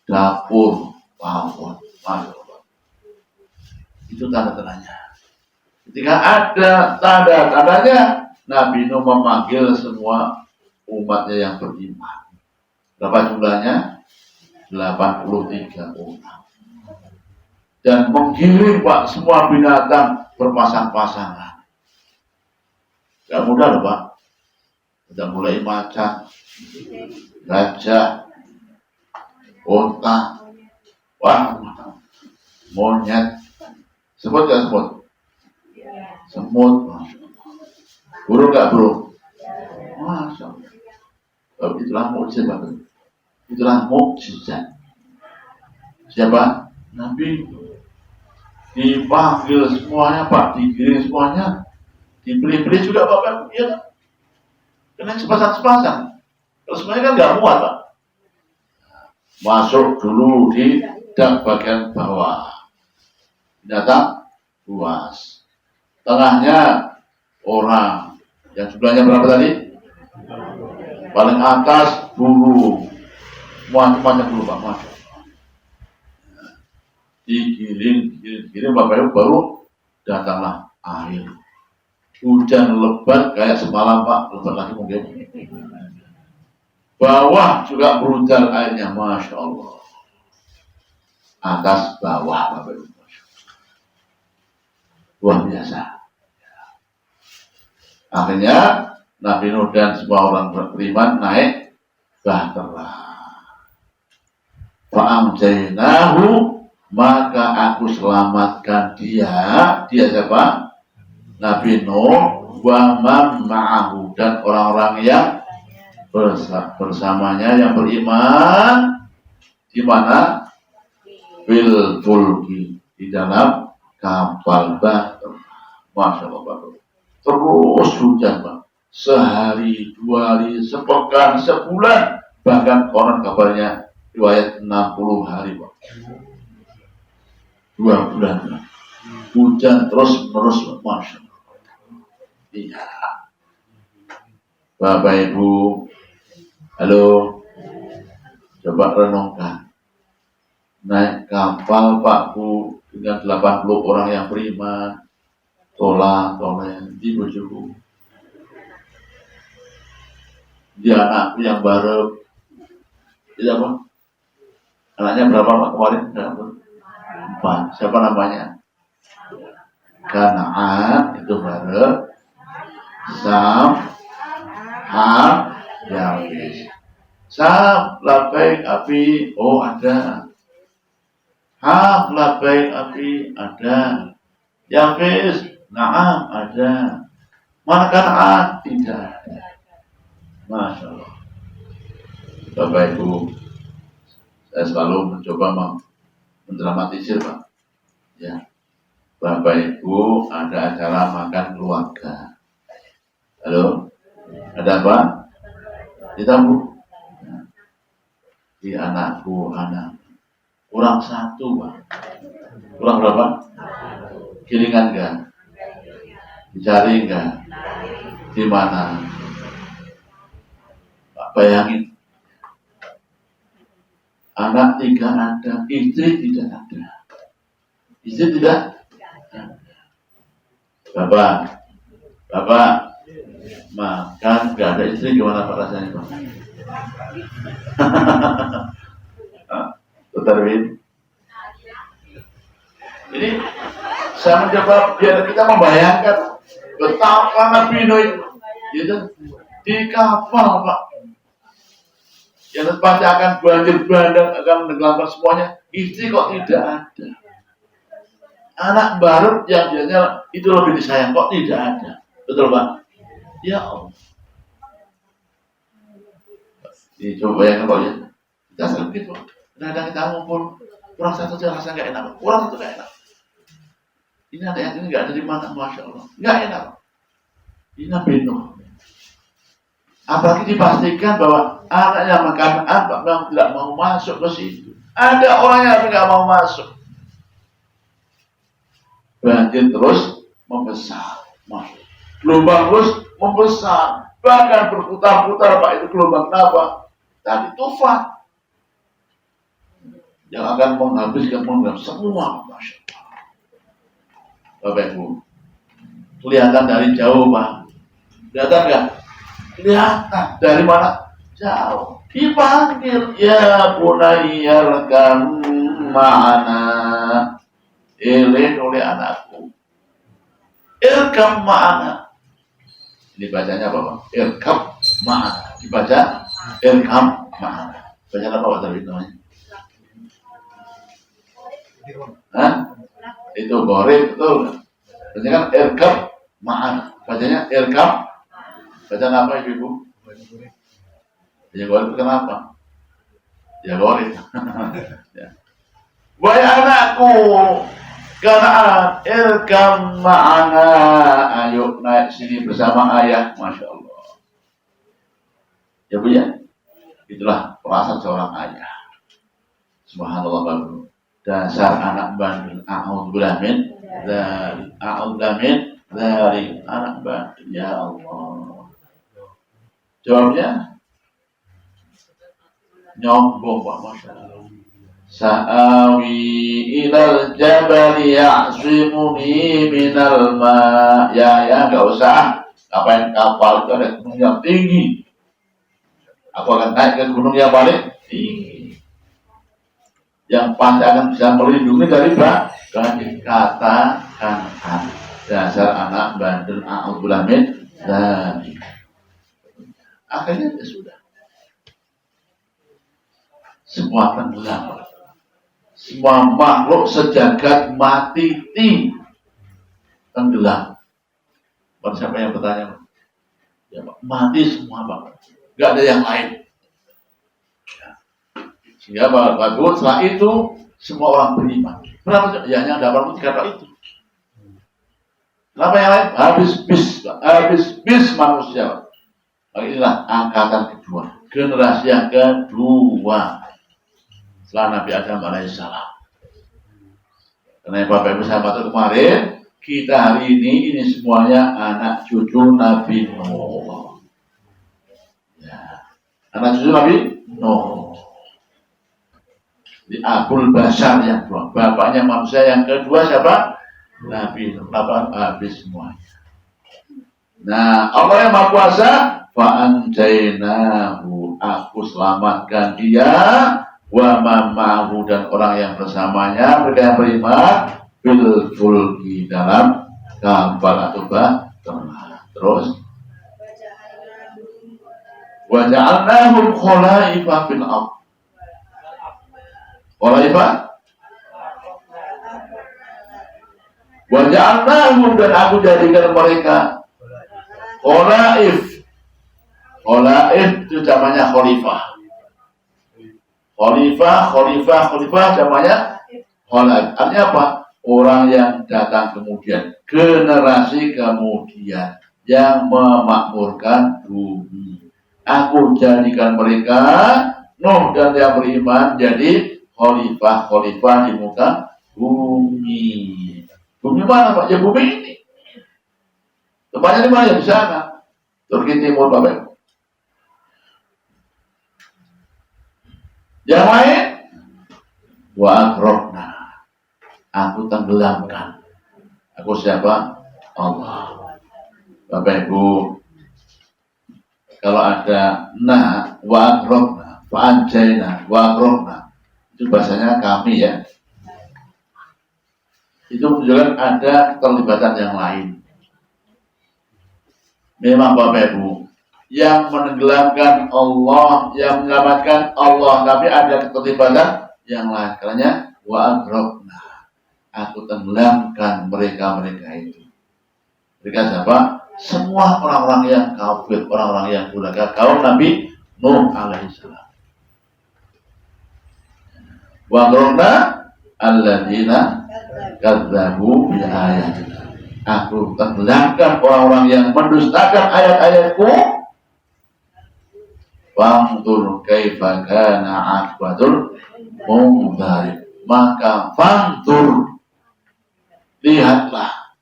Dapur. Pawon. Itu tanda-tandanya. Ketika ada tanda-tandanya, Nabi Nuh memanggil semua umatnya yang beriman. Berapa jumlahnya? 83 orang. Dan menggiring Pak semua binatang berpasang-pasangan. Gak mudah loh Pak. Sudah mulai macan, gajah, unta, monyet. Semut gak semut? Semut. Burung gak burung? Masya Allah. Itulah mukjizat. Itulah mukjizat. Siapa? Nabi. Dipanggil semuanya Pak, digiring semuanya, dibeli-beli juga Bapak, ya. Kena sepasang-sepasang. Kalau semuanya kan nggak muat Pak. Masuk dulu di dak bagian bawah. Binatang buas. Tengahnya orang. Yang jumlahnya berapa tadi? Paling atas burung. Macam-macam burung Pak. Masya Allah. Digiring Bapak Ibu, baru datanglah air. Hujan lebat kayak semalam Pak, lebat lagi mungkin. Bawah juga berhujan airnya, Masya Allah. Atas bawah Bapak Ibu. Luar biasa. Akhirnya Nabi Nuh dan semua orang beriman naik bahtera. Fa'amjainahu, maka aku selamatkan dia siapa? Nabi Nuh, wa man ma'ahu, dan orang-orang yang bersamanya yang beriman di mana? Fil fulki, di dalam kapal bahtera. Masya Allah. Terus hujan Pak. Sehari, 2 hari, sepekan, sebulan, bahkan konon kabarnya riwayat 60 hari Pak. 2 bulan Pak. Hujan terus menerus Masya Allah. Iya. Bapak Ibu, halo, coba renungkan. Naik kapal Pak Bu dengan 80 orang yang beriman, toleh, di bojoku. Dia anakku yang baru. Tidak apa? Anaknya berapa Pak kemarin? 4. Siapa namanya? Kanaan, itu baru. Sam, Ham, Yafis. Sam, Labaik, Abi, oh ada. Ham, Labaik, Abi, ada. Yafis, Naam, ada. Mana Kanaan? Tidak ada. Masya Allah. Bapak Ibu, saya selalu mencoba mendramatisir, Pak. Ya, Bapak Ibu ada acara makan keluarga. Halo, ada apa? Kita Bu, di anakku, kurang satu, Pak. Kurang berapa? Kiringan enggak? Dicari enggak? Di mana? Pak, bayangin. Anak 3 ada, istri tidak ada. Istri tidak? Bapak, makan nggak ada istri gimana Pak rasanya Pak? Dr. Win. Ini saya mencoba biar kita membayangkan betapa Nabi Nuh itu di kapal Pak. Yang pasti akan banjir bandang, akan menenggelamkan semuanya. Istri kok tidak ada. Anak baru yang biasanya itu lebih disayang kok tidak ada. Betul Pak? Ya Allah. Ini coba bayangkan Pak ya. Kita sedikit Pak. Kadang kita ngumpul kurang satu saja rasa nggak enak. Kurang satu nggak enak. Ini ada yang ini nggak ada di mana, Masya Allah. Nggak enak. Ini Nabi Nuh. Apalagi dipastikan bahwa anak yang makan apa memang tidak mau masuk ke situ. Ada orang yang nggak mau masuk. Banjir terus membesar, masuk. Gelombang terus membesar, bahkan berputar-putar Pak itu gelombang apa? Tadi tufan yang akan menghabiskan semua, Masya Allah. Bapak Ibu, kelihatan dari jauh Pak. Kelihatan nggak? Kelihatan dari mana? Jauh. Dipanggil ya bunayya rekam ma'ana. Oleh anakku. Irkam ma'ana. Ini bacanya apa Pak? Irkam ma'ana. Dibaca irkam ma'ana. Bacanya apa Pak tadi namanya? Hah? Itu borib betul. Bacanya kan irkam ma'ana. Bacanya irkam. Bacaan apa Ibu? Ya gorib itu kenapa? Ya gorib. Ya. Wahai anakku, Kanaan, irkam ma'ana. Ayo naik sini bersama ayah. Masya Allah. Ya Bu ya. Itulah perasaan seorang ayah. Subhanallah Bapak. Dasar anak bandel. A'udzubillah min dzalik. A'udzubillah min dzalik. Anak bandel. Ya Allah. Jawabnya nyombong Pak, Masya Allah. Sa'awi ilal jabali ya'simuni minal ma. Ya gak usah. Ngapain kapal itu ada gunung yang tinggi. Aku akan naik ke gunung yang paling tinggi, yang pasti akan bisa melindungi dari banjir. Katakan dasar anak bandel. A'udzubillah min dzalik. Akhirnya ya sudah. Semua tenggelam. Semua makhluk sejagat mati tenggelam. Bukan siapa yang bertanya? Ya Pak, mati semua Pak. Gak ada yang lain. Ya. Sehingga Bapak Ibu setelah itu semua orang beriman. Berapa? Ya hanya ada 83 Pak itu. Kenapa yang lain? Habis bis manusia Pak. Inilah angkatan kedua, generasi yang kedua setelah Nabi Adam alaihissalam. Karena Bapak Ibu sahabat kemarin, kita hari ini semuanya anak cucu Nabi Nuh. Ya. Anak cucu Nabi Nuh. Di Abul Bashar yang kedua, bapaknya manusia yang kedua siapa? Nabi Nuh. Habis semuanya. Nah, Allah yang Maha Kuasa, fa'anjainahu, aku selamatkan dia, wa mamahu, dan orang yang bersamanya, mereka yang beriman, bil fulki, dalam kapal atau bahtera. Terus wa ja'alnahum khulaifa fil ardh. Khulaifa wa ja'alnahum, dan aku jadikan mereka khulaif. Khulaif itu namanya khalifah. Khalifah namanya khalaf. Artinya apa? Orang yang datang kemudian, generasi kemudian yang memakmurkan bumi. Aku jadikan mereka Nuh dan yang beriman jadi khalifah di muka bumi. Bumi mana Pak? Ya bumi ini. Tempatnya di mana? Ya di sana. Turki Timur Bapak. Yang lain, wa agrokna. Aku tenggelamkan. Aku siapa? Allah. Bapak Ibu, kalau ada wa agrokna, wa anjaina, wa agrokna, itu bahasanya kami ya. Itu menunjukkan ada keterlibatan yang lain. Memang Bapak Ibu, yang menenggelamkan Allah, yang menyelamatkan Allah, tapi ada keterlibatan yang lain. Karena wa agrokna, aku tenggelamkan mereka itu. Mereka siapa? Semua orang-orang yang kafir, orang-orang yang durhaka, kaum Nabi Nuh alaihissalam. Wa agrokna alladzina kadzabu bi ayatina. Aku tenggelamkan orang-orang yang mendustakan ayat-ayatku. Fangtur kaifa kana aqibatul mundzari. Maka fangtur, lihatlah,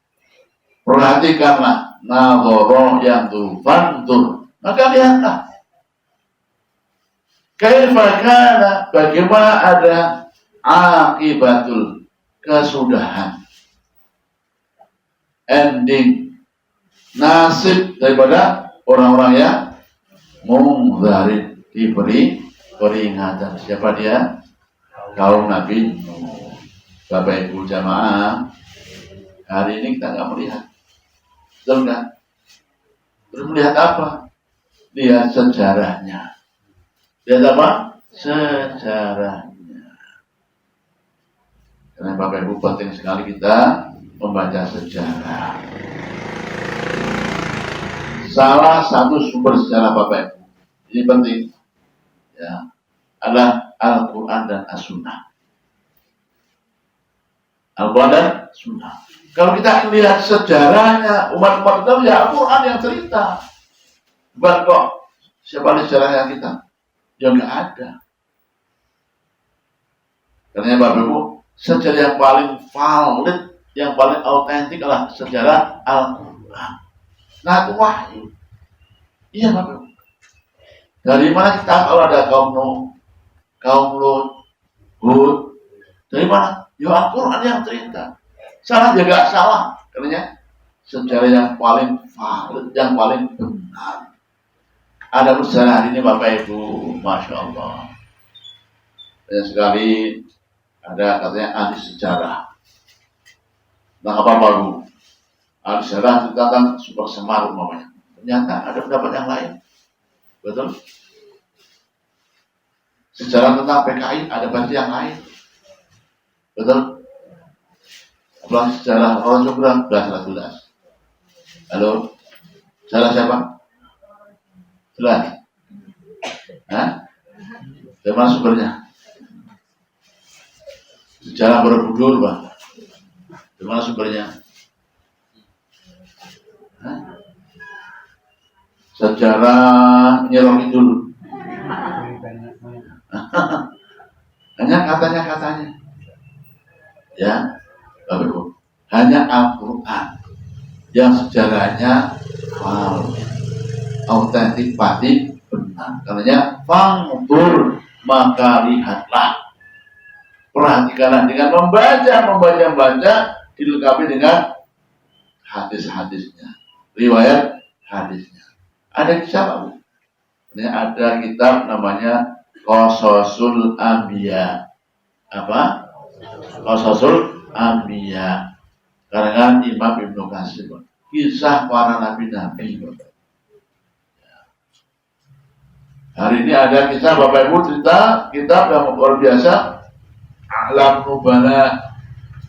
perhatikanlah, nazara yang tu fangtur, maka lihatlah kaifa kana, bagaimana ada akibatul, kesudahan, ending, nasib daripada orang-orang yang mundzari, diberi peringatan. Siapa dia? Kaum Nabi Nuh. Bapak Ibu jamaah, hari ini kita nggak melihat, betul nggak? Terus melihat apa? Lihat sejarahnya. Lihat apa? Sejarahnya. Karena Bapak Ibu penting sekali kita membaca sejarah. Salah satu sumber sejarah Bapak Ibu, ini penting ya, adalah Al-Quran dan As-Sunnah. Al-Quran dan Sunnah. Kalau kita lihat sejarahnya umat-umat itu, ya Al-Quran yang cerita. Bukan kok siapa sejarahnya kita? Ya nggak ada. Karena Bapak Ibu, sejarah yang paling valid, yang paling autentik adalah sejarah Al-Quran. Nah itu wahyu. Iya Bapak Ibu. Dari mana kita kalau ada kaum Nuh, kaum Lut, Hud? Dari mana? Ya Al-Quran yang cerita. Salah juga salah. Karena sejarah yang paling valid, yang paling benar. Ada sejarah hari ini Bapak Ibu, Masya Allah. Banyak sekali ada katanya ahli sejarah. Nah apa baru? Ahli sejarah tentang Super Semar umpamanya. Ternyata ada pendapat yang lain. Betul? Sejarah tentang PKI ada versi yang lain. Betul? Apalagi sejarah orang Jogja sudah jelas. Halo? Sejarah siapa? Jelas? Hah? Dari mana sumbernya? Sejarah Borobudur, Pak. Dari mana sumbernya? Hah? Sejarah Nyirong Kidul. Hanya katanya. Ya, Bapak Ibu. Hanya Al-Quran yang sejarahnya autentik, pasti benar. Karena fangtur, maka lihatlah, perhatikanlah dengan membaca, dilengkapi dengan hadis-hadisnya, riwayat hadisnya. Ada kisah Pak Bu. Ini ada kitab namanya Qasasul Anbiya. Apa? Qasasul Anbiya. Karangan Imam Ibnu Katsir. Kisah para nabi-nabi. Hari ini ada kisah Bapak Ibu cerita kitab yang luar biasa, A'lam Nubala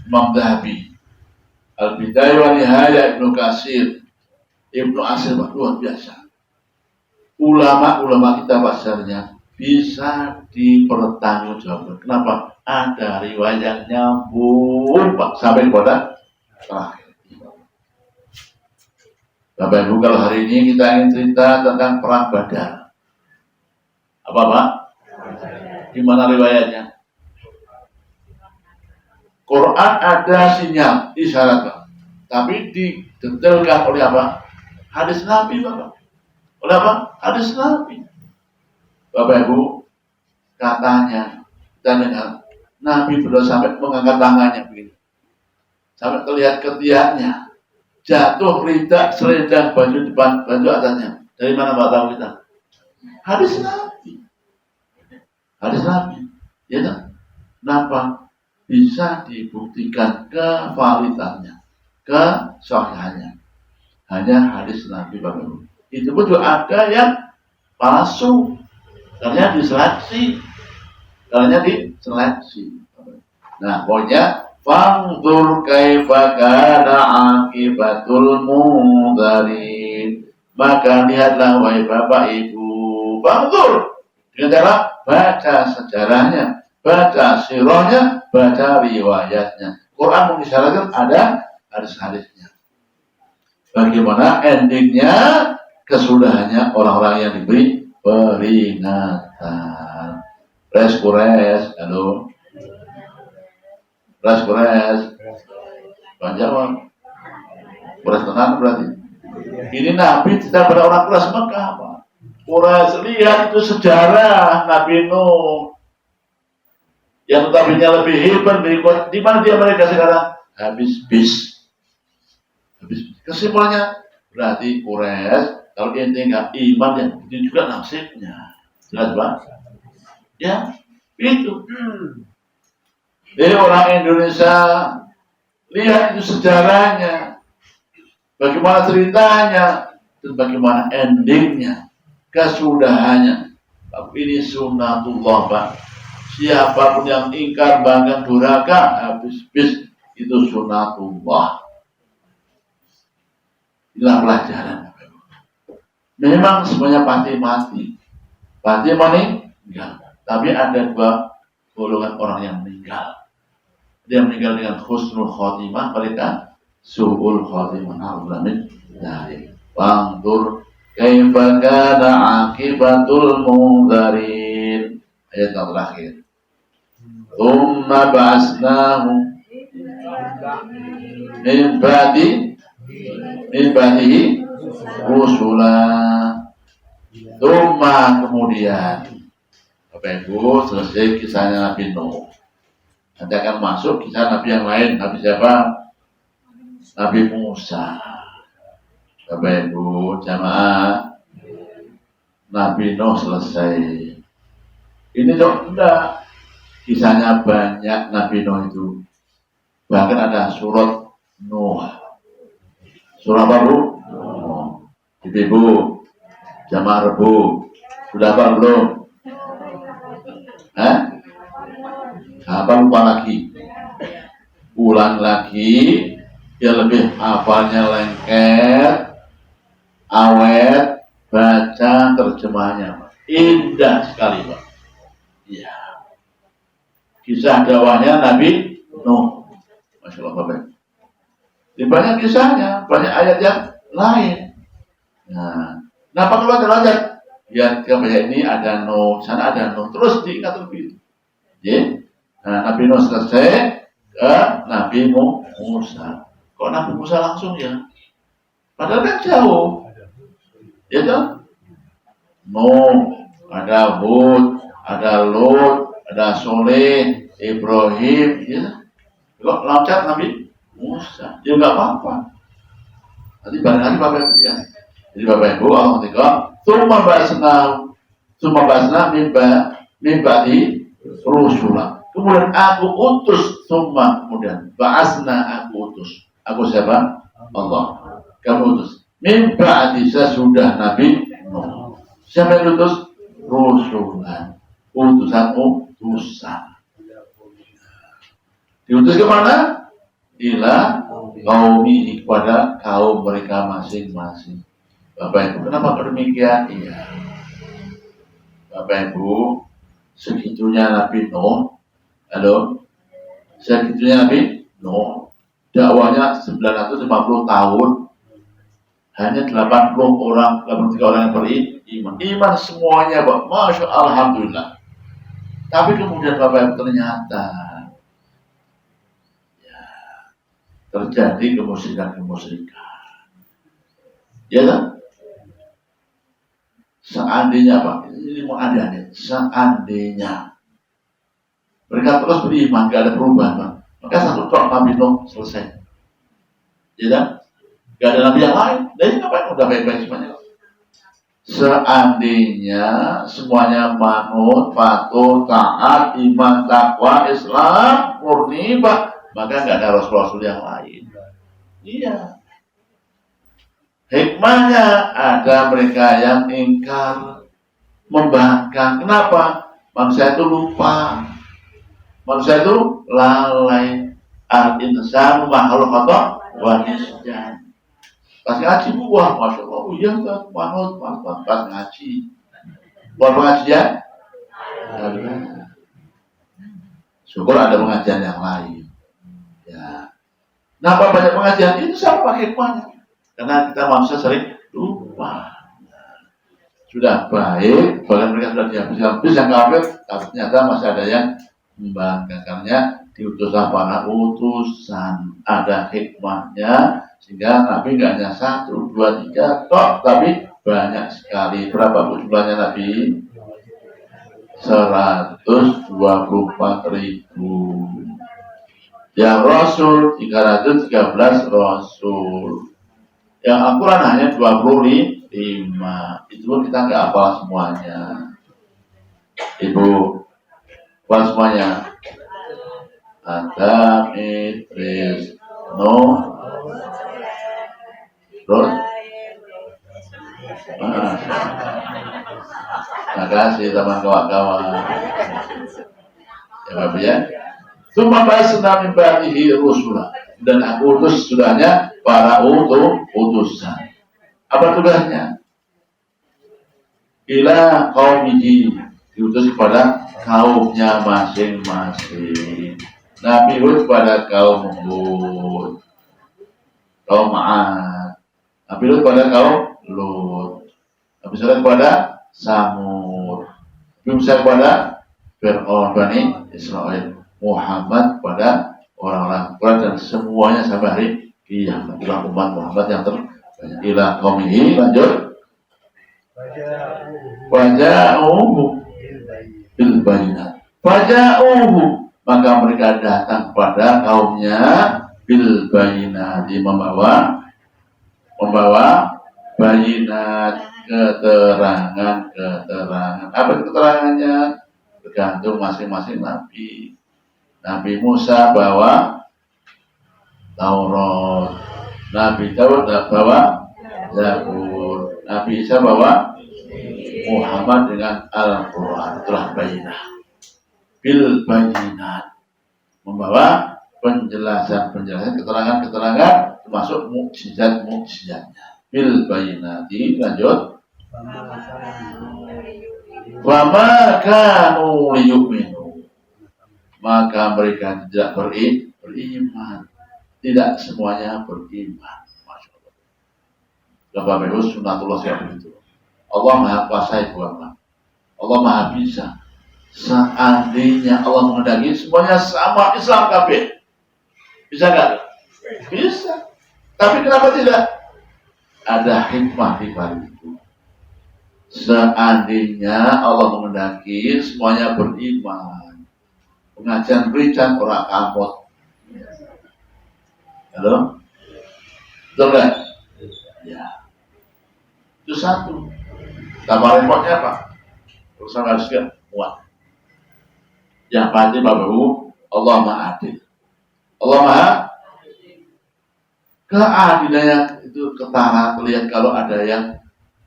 Imam Dhahabi, Al-Bidayah wa Nihayah Ibnu Katsir. Ibnu Katsir luar biasa. Ulama-ulama kita bahasanya bisa dipertanggungjawabkan. Kenapa? Ada riwayat yang nyambung Pak sampai kepada terakhir. Bapak Ibu, kalau hari ini kita ingin cerita tentang perang Badar. Apa Pak? Gimana riwayatnya? Quran ada sinyal, isyarat Pak. Tapi didetailkan oleh apa? Hadis Nabi Bapak. Oleh apa? Hadis Nabi. Bapak Ibu, katanya kita dengar Nabi sudah sampai mengangkat tangannya begini, sampai terlihat ketiaknya, jatuh rida selendang baju depan baju atasnya. Dari mana Pak tahu kita? Hadis Nabi. Hadis Nabi. Ya tak? Kenapa? Bisa dibuktikan kevalidannya, kesahihannya. Hanya hadis Nabi Bapak Ibu. Itu pun juga ada yang palsu. Karena diseleksi. Nah, pokoknya fangdur kaifa kana akibatul mudzarin. Maka lihatlah wahai Bapak Ibu. Fangdur. Dengan cara baca sejarahnya, baca sirahnya, baca riwayatnya. Quran mengisyaratkan ada hadis-hadisnya. Bagaimana endingnya, kesudahannya orang-orang yang diberi peringatan. Kures, halo. Kures. Bang jawab. Kures tenang berarti. Ini Nabi tidak pada orang Kures Mekah, Pak. Kures, lihat itu sejarah Nabi Nuh. Yang tabinya lebih hebat, lebih kuat. Di mana dia mereka sekarang? Habis bis. Kesimpulannya berarti Kures. Kalau ente nggak iman, ya itu juga nasibnya. Jelas Pak? Ya, itu. Jadi orang Indonesia lihat itu sejarahnya, bagaimana ceritanya, dan bagaimana endingnya, kesudahannya. Tapi ini sunnatullah Pak. Siapapun yang ingkar, bangga, durhaka, habis bis itu sunnatullah. Inilah pelajaran. Memang semuanya pasti mati. Pasti meninggal. Tapi ada dua golongan orang yang meninggal. Dia meninggal dengan husnul khotimah, mereka su'ul khotimah. Alhamdulillah. Fangdur kaifa kana akibatul mudzarin. Ayat yang terakhir. Tsumma ba'asnahu min ba'dihi rusula. Tsumma kemudian Bapak Ibu, selesai kisahnya Nabi Nuh. Nanti akan masuk kisah Nabi yang lain. Nabi siapa? Nabi Musa. Bapak Ibu, jamaah. Nabi Nuh selesai. Ini dong enggak. Kisahnya banyak Nabi Nuh itu. Bahkan ada surat Nuh. Surat apa Bu? Ibu, jamaah Rebu. Sudah apa belum? Apa lupa lagi? Ulang lagi, biar lebih hafalnya lengket, awet, baca terjemahnya. Indah sekali Pak. Iya. Kisah dakwahnya Nabi Nuh. Masya Allah Bapak. Di banyak kisahnya, banyak ayat yang lain. Nah, kenapa kalau ada ya kayak ini ada Nuh, sana ada Nuh, terus diingat lebih. Ya. Nah, Nabi Nuh selesai ke Nabi Musa. Kok Nabi Musa langsung ya? Padahal kan jauh. Ya kan? Nuh, ada Hud, ada Lut, ada Soleh, Ibrahim, ya. Kok loncat Nabi Musa? Ya nggak apa-apa. Nanti bareng lagi Bapak Ibu ya. Jadi Bapak Ibu, Allah ketika Summa basna mimba di rusula. Kemudian aku utus, summa kemudian ba'asna aku utus. Aku siapa? Allah. Kamu utus. Mimba di sesudah Nabi Nuh. Siapa yang utus? Rusulan. Utusan. Diutus kemana? Ila qaumihi, kepada kaum mereka masing-masing. Bapak Ibu, kenapa demikian? Iya. Bapak Ibu, segitunya Nabi Nuh. Halo, segitunya Nabi Nuh. Dakwanya 950 tahun. Hanya 80 orang, 83 orang yang beriman. Iman semuanya, Pak. Masya Allah, alhamdulillah. Tapi kemudian Bapak Ibu ternyata ya, terjadi kemusyrikan. Ya kan? Seandainya Pak, ini mau ada seandainya mereka terus beriman, gak ada perubahan Pak. Maka satu tok Nabi Nuh selesai. Ya kan? Gak ada nabi yang lain. Jadi ngapain? Udah baik-baik semuanya. Seandainya semuanya manut, patuh, taat, iman, takwa, Islam, murni Pak, maka gak ada rasul-rasul yang lain. Iya. Hikmahnya ada mereka yang ingkar, membangkang. Kenapa? Manusia itu lupa. Manusia itu lalai. Al-insanu makhluk atau wanisjan. Pas ngaji buah, Masya Allah, iya kan, manut, pas ngaji. Buat pengajian? Syukur ada pengajian yang lain. Ya. Kenapa banyak pengajian? Itu sama hikmahnya. Karena kita manusia sering lupa. Sudah baik, bahkan mereka sudah dihabis yang kafir, tapi ternyata masih ada yang membangkang. Karena diutuslah para utusan, ada hikmahnya. Sehingga Nabi nggak hanya 1, 2, 3 tok, tapi banyak sekali. Berapa jumlahnya Nabi? 124.000. Yang Rasul 313 Rasul. Yang Al-Quran hanya 25. Itu pun kita nggak hafal semuanya. Ibu, hafal semuanya. Adam, Idris, Nuh, terus, terima kasih teman kawan-kawan. Ya Bapak ya. Summa ba'atsna min ba'dihi rusula. Dan aku utus sudahnya para utusan. Apa tugasnya? Ila qaumihi, diutus kepada kaumnya masing-masing. Nabi Hud kepada kaum Hud, kaum Ad. Nabi Lut pada kaum Lut. Nabi Saleh kepada Samud. Nabi Musa kepada Fir'aun, Bani Israel. Muhammad kepada orang-orang Quraisy dan semuanya sampai hari kiamat. Itulah umat Muhammad yang terbanyak. Ila qaumihi, lanjut. Waja'uhu bil bayinat. Waja'uhu, maka mereka datang kepada kaumnya bil bayinat, membawa bayinat, keterangan. Apa keterangannya? Bergantung masing-masing nabi. Nabi Musa bawa Taurat, Nabi Daud bawa Zabur, Nabi Isa bawa Muhammad dengan Al-Quran. Itulah bayinah. Bil bayinat, membawa penjelasan, keterangan, termasuk mukjizatnya. Bil bayinati, lanjut. Wa ma kanu liyu'minu, maka mereka tidak beriman. Tidak semuanya beriman. Masya Allah. Bapak Ibu, sunatullah seperti itu. Allah Maha Kuasa itu Allah. Allah Maha Bisa. Seandainya Allah menghendaki semuanya sama Islam kabeh, bisa nggak? Bisa. Tapi kenapa tidak? Ada hikmah di balik itu. Seandainya Allah menghendaki semuanya beriman, pengajian berikan orang kampot. Halo? Betul kan? Ya. Itu satu. Tambah repotnya apa? Urusan harus muat. Yang pasti Bapak Ibu, Allah Maha Adil. Allah Maha keadilannya itu ketara terlihat kalau ada yang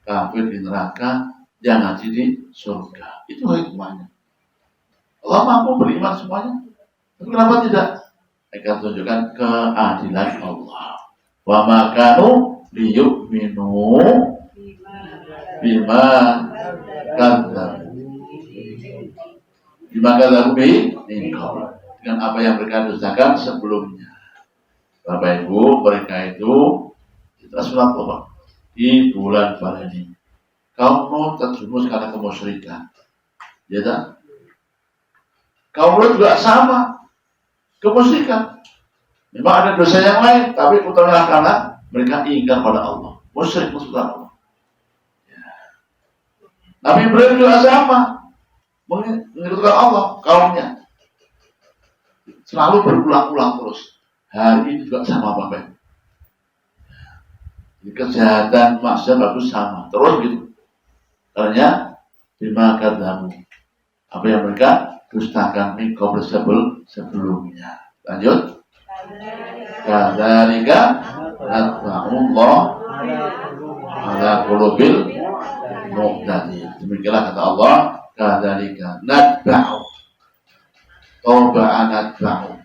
kafir di neraka, yang ngaji di surga. Itu hikmahnya. Allah mampu beriman semuanya. Tapi kenapa tidak? Akan tunjukkan keadilan Allah. Wa makanu liyu'minu bima kadzdzab. Dimaka lebih dengan apa yang mereka dustakan sebelumnya. Bapak Ibu, mereka itu kita surat Allah di bulan ini. Kaum Nuh terjerumus karena kemusyrikan. Ya tak? Kaum Lut juga sama, kemusyrikan. Memang ada dosa yang lain, tapi utamanya karena mereka ingkar pada Allah, musyrik musuh Allah. Ya. Nabi Ibrahim juga sama, mengikutkan Allah, kaumnya. Selalu berulang-ulang terus. Hari ini juga sama Bapak. Kejahatan maksiat bagus sama, terus gitu. Karena bima kadzabu, apa yang mereka dustakan min qabl sebelumnya. Lanjut. Kadzalika natba'ullah ala qulubil mu'tadin. Demikianlah kata Allah, kadzalika natba'u. Tauba'an natba'u.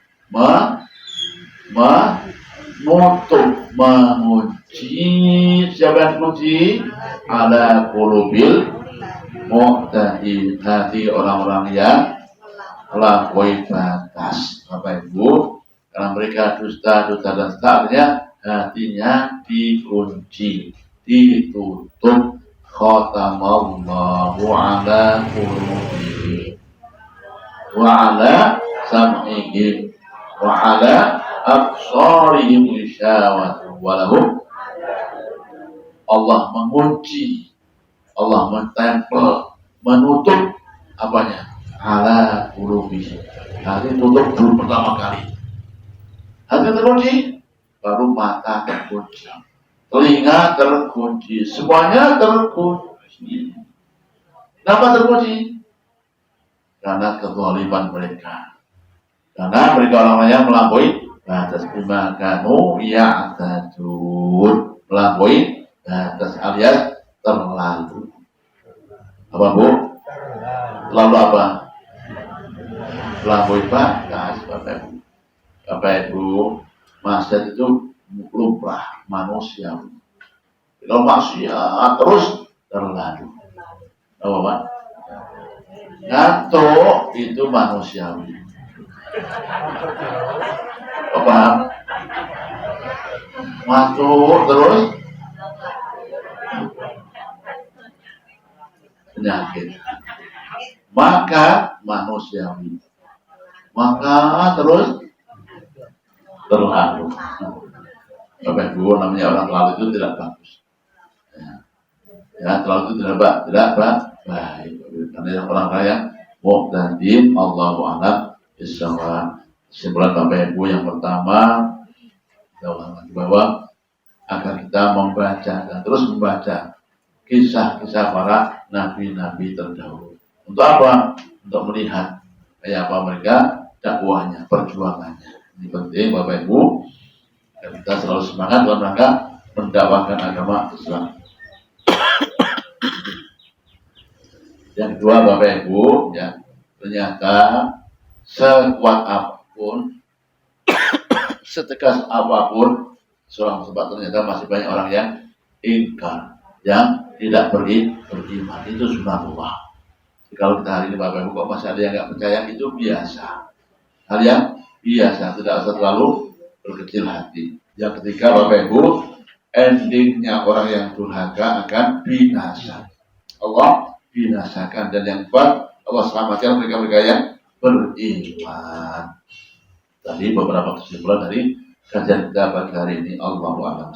Menutup, mengunci, siapa yang mengunci? Ala qulubil mu'tadin, hati orang-orang yang melampaui batas. Bapak Ibu, karena mereka dusta dan setelahnya, hatinya dikunci, ditutup. Khatamallahu ala qulubihim wa ala sam'ihim wa ala absarihim ghisyawatun wa lahum. Allah mengunci, Allah mentempel, menutup apanya? Ala qulubihim. Hati tutup dulu pertama kali. Hati terkunci, baru mata terkunci, telinga terkunci, semuanya terkunci. Kenapa terkunci? Karena kezaliman mereka. Karena mereka orang-orang yang melampaui batas, bima kanu ya'tadun, melampaui batas alias terlalu. Apa Bu? Terlalu apa? Melampaui batas, Bapak Ibu. Bapak Ibu, maksiat itu lumrah manusia. Kalau maksiat terus terlalu. Apa Pak? Ngantuk itu manusiawi. Paham? Ngantuk terus penyakit. Maka manusiawi. Maka terus terlalu. Bapak Ibu, namanya orang terlalu itu tidak bagus. Ya, terlalu itu tidak baik. Karena orang kaya mu'tadin, Allahu a'lam bishawab. Kesimpulan Bapak Ibu yang pertama, kita ulang lagi bahwa agar kita membaca dan terus membaca kisah-kisah para nabi-nabi terdahulu. Untuk apa? Untuk melihat kayak apa mereka dakwahnya, perjuangannya. Ini penting Bapak Ibu, agar kita selalu semangat dalam rangka mendakwahkan agama Islam. Yang kedua Bapak Ibu, ya, ternyata sekuat apapun, setegas apapun seorang sebab ternyata masih banyak orang yang ingkar, yang tidak beriman. Itu sunatullah. Kalau kita hari ini Bapak Ibu kok masih ada yang nggak percaya, itu biasa. Hal yang biasa, tidak usah terlalu berkecil hati. Yang ketiga Bapak Ibu, endingnya orang yang durhaka akan binasa. Allah binasakan, dan yang keempat Allah selamatkan mereka-mereka yang beriman. Tadi beberapa kesimpulan dari kajian kita pagi hari ini. Allahu a'lam.